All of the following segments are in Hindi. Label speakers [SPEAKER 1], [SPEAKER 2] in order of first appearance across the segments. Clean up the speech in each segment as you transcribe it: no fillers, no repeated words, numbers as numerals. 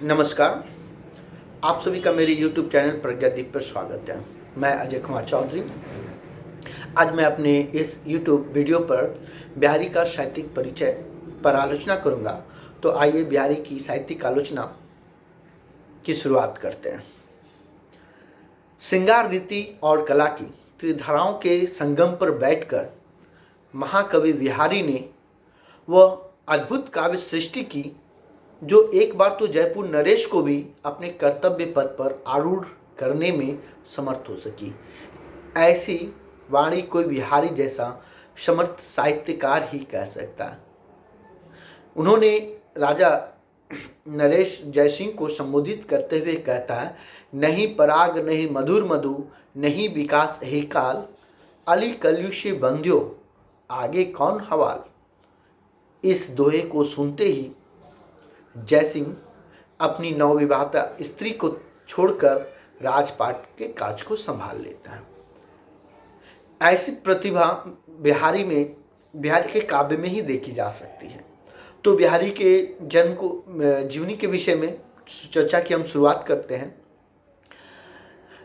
[SPEAKER 1] नमस्कार। आप सभी का मेरे YouTube चैनल प्रज्ञादीप पर स्वागत है। मैं अजय कुमार चौधरी। आज मैं अपने इस YouTube वीडियो पर बिहारी का साहित्यिक परिचय पर आलोचना करूंगा। तो आइए बिहारी की साहित्यिक आलोचना की शुरुआत करते हैं। श्रृंगार रीति और कला की त्रिधाराओं के संगम पर बैठकर महाकवि बिहारी ने वह अद्भुत काव्य सृष्टि की जो एक बार तो जयपुर नरेश को भी अपने कर्तव्य पथ पर आरूढ़ करने में समर्थ हो सकी। ऐसी वाणी कोई बिहारी जैसा समर्थ साहित्यकार ही कह सकता है। उन्होंने राजा नरेश जयसिंह को संबोधित करते हुए कहता है, नहीं पराग नहीं मधुर मधु नहीं विकास ही काल, अली कलयुषे बंध्यो आगे कौन हवाल। इस दोहे को सुनते ही जयसिंह अपनी नवविवाहिता स्त्री को छोड़कर राजपाट के काज को संभाल लेता है। ऐसी प्रतिभा बिहारी के काव्य में ही देखी जा सकती है। तो बिहारी के जन्म को जीवनी के विषय में चर्चा की हम शुरुआत करते हैं।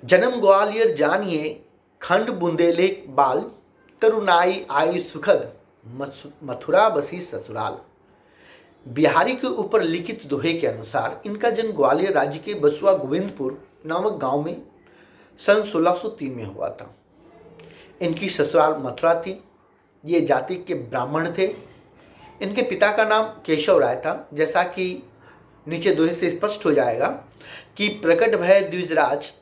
[SPEAKER 1] जन्म ग्वालियर जानिए खंड बुंदेले बाल, तरुणाई आई सुखद मथुरा बसी ससुराल। बिहारी के ऊपर लिखित दोहे के अनुसार इनका जन्म ग्वालियर राज्य के बसुआ गोविंदपुर नामक गांव में सन 1603 में हुआ था। इनकी ससुराल मथुरा थी। ये जाति के ब्राह्मण थे। इनके पिता का नाम केशव राय था। जैसा कि नीचे दोहे से स्पष्ट हो जाएगा कि प्रकट भय द्विजराज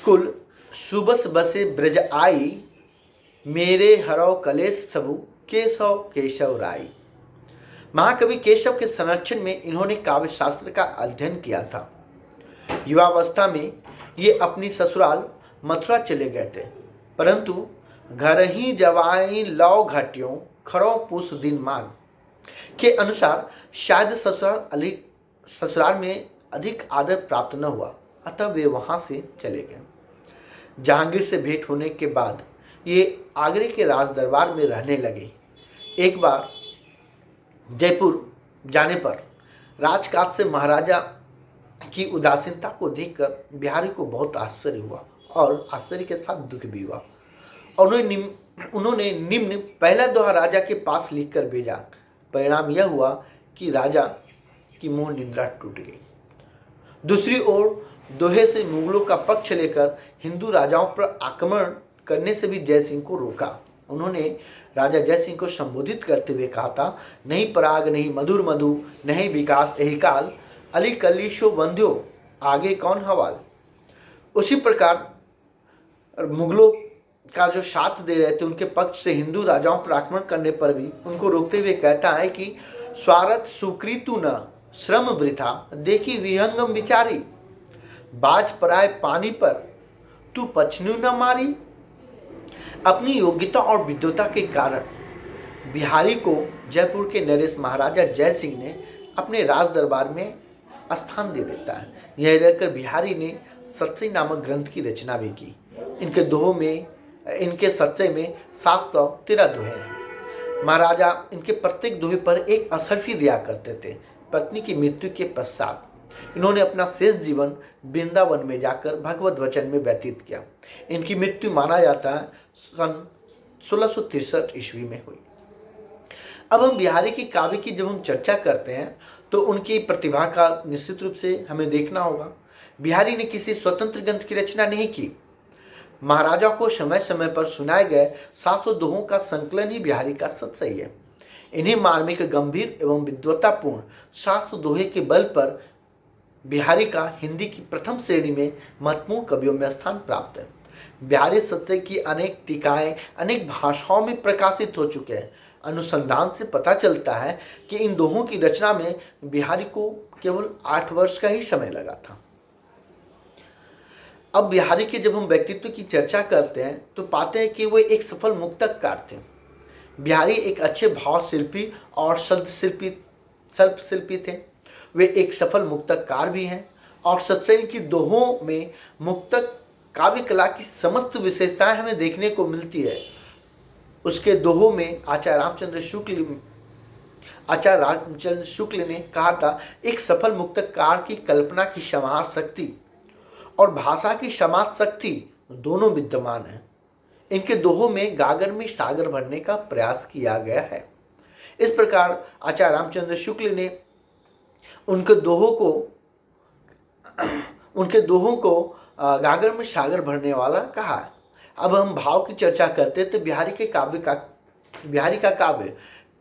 [SPEAKER 1] कुल सुबस बसे ब्रज आई, मेरे हरौ कलेश सबु केशव केशव राय। महाकवि केशव के संरक्षण में इन्होंने काव्य शास्त्र का अध्ययन किया था। युवावस्था में ये अपनी ससुराल मथुरा चले गए थे, परंतु घर ही जवाई लौ घटियों खरो पुस दिन मान के अनुसार शायद ससुराल में अधिक आदर प्राप्त न हुआ, अतः वे वहां से चले गए। जहांगीर से भेंट होने के बाद ये आगरे के राज दरबार में रहने लगे। एक बार जयपुर जाने पर राजकाज से महाराजा की उदासीनता को देखकर बिहारी को बहुत आश्चर्य हुआ और आश्चर्य के साथ दुख भी हुआ। और उन्होंने निम्न पहला दोहा राजा के पास लिखकर भेजा। परिणाम यह हुआ कि राजा की मोह निद्रा टूट गई। दूसरी ओर दोहे से मुगलों का पक्ष लेकर हिंदू राजाओं पर आक्रमण करने से भी जयसिंह को रोका। उन्होंने राजा जयसिंह को संबोधित करते हुए कहा था, नहीं पराग नहीं मधुर मधु नहीं विकास यही काल, अली कलीशो बंध्यो आगे कौन हवाल। उसी प्रकार मुगलों का जो साथ दे रहे थे उनके पक्ष से हिंदू राजाओं पर आक्रमण करने पर भी उनको रोकते हुए कहता है कि स्वार्थ सुकृतु न श्रम वृथा देखी विहंगम विचारी, बाज पराए पानी पर तू पछनू न मारी। अपनी योग्यता और विद्वता के कारण बिहारी को जयपुर के नरेश महाराजा जयसिंह ने अपने राज दरबार में स्थान दे देता है। यह रहकर बिहारी ने सत्सई नामक ग्रंथ की रचना भी की। इनके सत्सई में 713 दोहे हैं। महाराजा इनके प्रत्येक दोहे पर एक असरफी दिया करते थे। पत्नी की मृत्यु के पश्चात इन्होंने अपना शेष जीवन वृंदावन में जाकर भगवत वचन में व्यतीत किया। इनकी मृत्यु माना जाता है सन 1663 ईस्वी में हुई। अब हम बिहारी की काव्य की जब हम चर्चा करते हैं तो उनकी प्रतिभा का निश्चित रूप से हमें देखना होगा। बिहारी ने किसी स्वतंत्र ग्रंथ की रचना नहीं की। महाराजा को समय समय पर सुनाए गए 700 दोहों का संकलन ही बिहारी का सत्सई है। इन्हीं मार्मिक गंभीर एवं विद्वतापूर्ण 700 दोहे के बल पर बिहारी का हिंदी की प्रथम श्रेणी में महत्वपूर्ण कवियों में स्थान प्राप्त है। बिहारी सत्सई की अनेक टीकाएं अनेक भाषाओं में प्रकाशित हो चुके हैं। अनुसंधान से पता चलता है कि इन दोहों की रचना में बिहारी को केवल 8 वर्ष का ही समय लगा था। अब बिहारी के जब हम व्यक्तित्व की चर्चा करते हैं तो पाते हैं कि वे एक सफल मुक्तककार थे। बिहारी एक अच्छे भाव शिल्पी और शब्द शिल्पी थे। वे एक सफल मुक्तककार भी हैं और सत्सई की दोहों में मुक्तक काव्य कला की समस्त विशेषताएं हमें देखने को मिलती है। उसके दोहों में आचार्य रामचंद्र शुक्ल आचार्य रामचंद्र शुक्ल ने कहा था, एक सफल मुक्तकार की कल्पना की समाज शक्ति और भाषा की समाज शक्ति दोनों विद्यमान है। इनके दोहों में गागर में सागर भरने का प्रयास किया गया है। इस प्रकार आचार्य रामचंद्र शुक्ल ने उनके दोहों को गागर में सागर भरने वाला कहा है। अब हम भाव की चर्चा करते हैं तो बिहारी का काव्य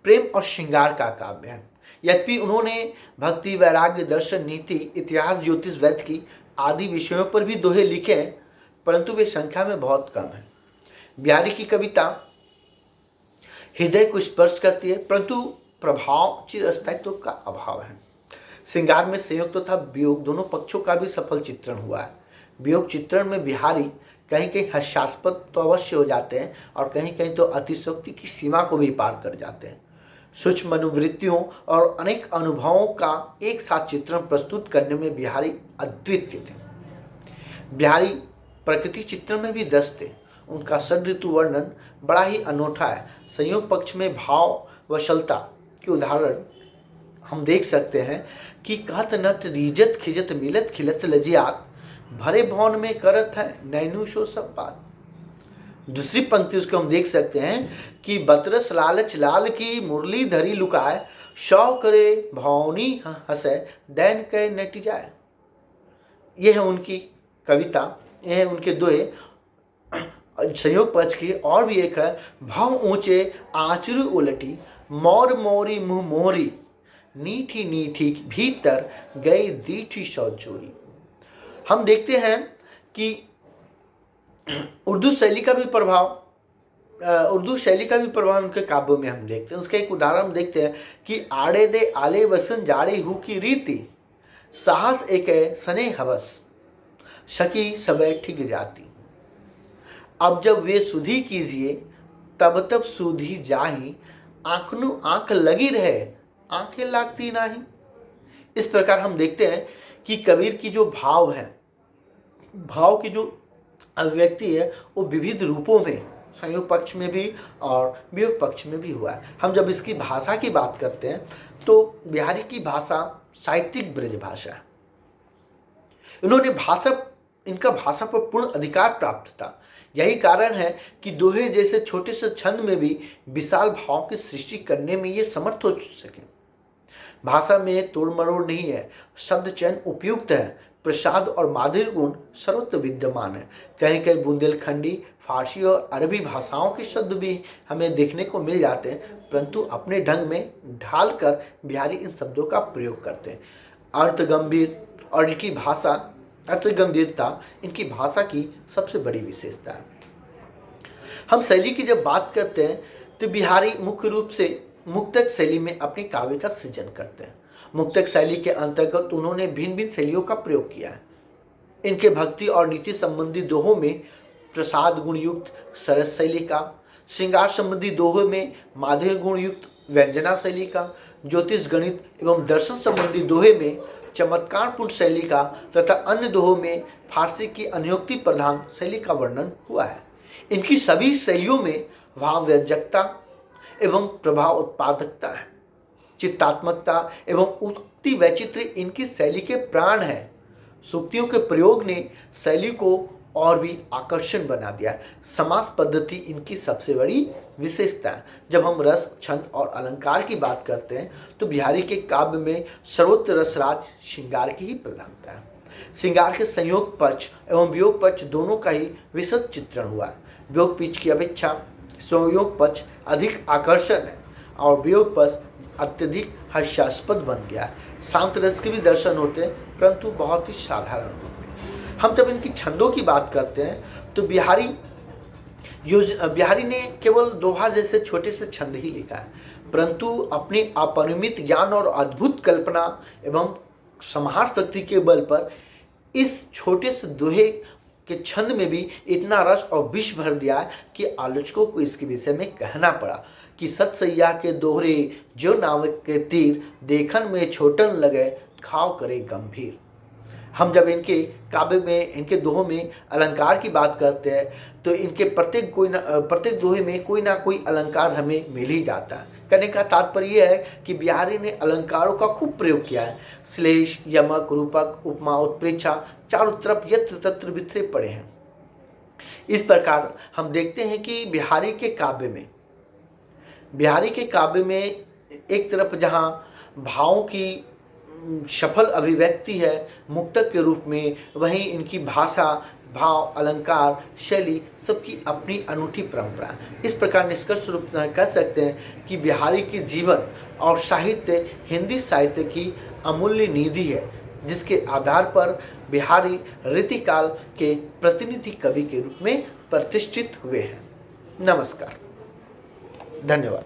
[SPEAKER 1] प्रेम और श्रृंगार का काव्य है। यद्यपि उन्होंने भक्ति, वैराग्य, दर्शन, नीति, इतिहास, ज्योतिष, वैद्य की आदि विषयों पर भी दोहे लिखे हैं, परंतु वे संख्या में बहुत कम है। बिहारी की कविता हृदय को स्पर्श करती है, परंतु प्रभाव चिरस्थायित्व का अभाव है। श्रृंगार में संयोग तथा वियोग दोनों पक्षों का भी सफल चित्रण हुआ है। वियोग चित्रण में बिहारी कहीं कहीं हास्यास्पद तो अवश्य हो जाते हैं और कहीं कहीं तो अतिशयोक्ति की सीमा को भी पार कर जाते हैं। सूक्ष्म मनोवृत्तियों और अनेक अनुभवों का एक साथ चित्रण प्रस्तुत करने में बिहारी अद्वितीय थे। बिहारी प्रकृति चित्रण में भी दस थे। उनका षड्ऋतु वर्णन बड़ा ही अनोखा है। संयोग पक्ष में भाव वशलता के उदाहरण हम देख सकते हैं कि कहत नत रीजत खिजत मिलत खिलत लजियात, भरे भवन में करत है नैनु सो सब बात। दूसरी पंक्ति उसको हम देख सकते हैं कि बतरस लालच लाल की मुरली धरी लुकाए, शौ करे भौनी हंसे दैन कह नट जाए। यह है उनकी कविता, यह है उनके दोहे। संयोग पक्ष की और भी एक है, भाव ऊंचे आचरू उलटी, मोर मोरी मुंह मोरी, नीठी नीठी भीतर गई दीठी सौ चोरी। हम देखते हैं कि उर्दू शैली का भी प्रभाव उनके काव्यों में हम देखते हैं। उसका एक उदाहरण देखते हैं कि आड़े दे आले वसन जाड़े हु की रीति, साहस एक सने हवस, सकी सबे ठिग जाती। अब जब वे सुधी कीजिए तब तब सुधी जाही, आंखनु आंख लगी रहे आंखें लागती नहीं। इस प्रकार हम देखते हैं कि कबीर की जो भाव है, भाव की जो अभिव्यक्ति है वो विविध रूपों में संयोग पक्ष में भी और वियोग पक्ष में भी हुआ है। हम जब इसकी भाषा की बात करते हैं तो बिहारी की भाषा साहित्यिक ब्रज भाषा है। इनका भाषा पर पूर्ण अधिकार प्राप्त था। यही कारण है कि दोहे जैसे छोटे से छंद में भी विशाल भाव की सृष्टि करने में ये समर्थ हो सके। भाषा में तोड़ मरोड़ नहीं है, शब्द चयन उपयुक्त है, प्रसाद और माधुर्य गुण सर्वत्र विद्यमान है। कहीं कहीं बुंदेलखंडी, फारसी और अरबी भाषाओं के शब्द भी हमें देखने को मिल जाते हैं, परंतु अपने ढंग में ढालकर बिहारी इन शब्दों का प्रयोग करते हैं। अर्थ गंभीरता इनकी भाषा की सबसे बड़ी विशेषता है। हम शैली की जब बात करते हैं तो बिहारी मुख्य रूप से मुक्तक शैली में अपने काव्य का सृजन करते हैं। मुक्तक शैली के अंतर्गत उन्होंने भिन्न भिन्न शैलियों का प्रयोग किया है। इनके भक्ति और नीति संबंधी दोहों में प्रसाद गुण युक्त सरस शैली का, श्रृंगार संबंधी दोहों में माधुर्य गुण युक्त व्यंजना शैली का, ज्योतिष गणित एवं दर्शन संबंधी दोहे में चमत्कारपूर्ण शैली का तथा अन्य दोहों में फारसी की अनुयोक्ति प्रधान शैली का वर्णन हुआ है। इनकी सभी शैलियों में भाव व्यंजकता एवं प्रभाव उत्पादकता है। चित्तात्मकता एवं उक्ति वैचित्र्य इनकी शैली के प्राण है। सूक्तियों के प्रयोग ने शैली को और भी आकर्षण बना दिया है। समास पद्धति इनकी सबसे बड़ी विशेषता है। जब हम रस, छंद और अलंकार की बात करते हैं तो बिहारी के काव्य में सर्वोत्तर रसराज श्रृंगार की ही प्रधानता है। श्रृंगार के संयोग पक्ष एवं वियोग पक्ष दोनों का ही विशद चित्रण हुआ है। वियोग पक्ष की अपेक्षा संयोग पक्ष अधिक आकर्षण है और वियोग पक्ष अत्यधिक हास्यास्पद बन गया है। शांत रस के भी दर्शन होते हैं, परंतु बहुत ही साधारण रूप में। हम जब इनकी छंदों की बात करते हैं तो बिहारी ने केवल दोहा जैसे छोटे से छंद ही लिखा है, परंतु अपनी अपरिमित ज्ञान और अद्भुत कल्पना एवं समाहार शक्ति के बल पर इस छोटे से दोहे के छंद में भी इतना रस और विष भर दिया है कि आलोचकों को इसके विषय में कहना पड़ा कि सतसैया के दोहरे जो नाविक के तीर, देखन में छोटन लगे घाव करे गंभीर। हम जब इनके काव्य में, इनके दोहों में अलंकार की बात करते हैं तो इनके प्रत्येक दोहे में कोई ना कोई अलंकार हमें मिल ही जाता है। कहने का तात्पर्य यह है कि बिहारी ने अलंकारों का खूब प्रयोग किया है। श्लेष, यमक, रूपक, उपमा, उत्प्रेक्षा चारों तरफ यत्र तत्र बिखरे पड़े हैं। इस प्रकार हम देखते हैं कि बिहारी के काव्य में एक तरफ जहाँ भावों की सफल अभिव्यक्ति है मुक्तक के रूप में, वहीं इनकी भाषा, भाव, अलंकार, शैली सबकी अपनी अनूठी परंपरा है। इस प्रकार निष्कर्ष रूप से कह सकते हैं कि बिहारी की जीवन और साहित्य हिंदी साहित्य की अमूल्य निधि है, जिसके आधार पर बिहारी रीतिकाल के प्रतिनिधि कवि के रूप में प्रतिष्ठित हुए हैं। नमस्कार, धन्यवाद।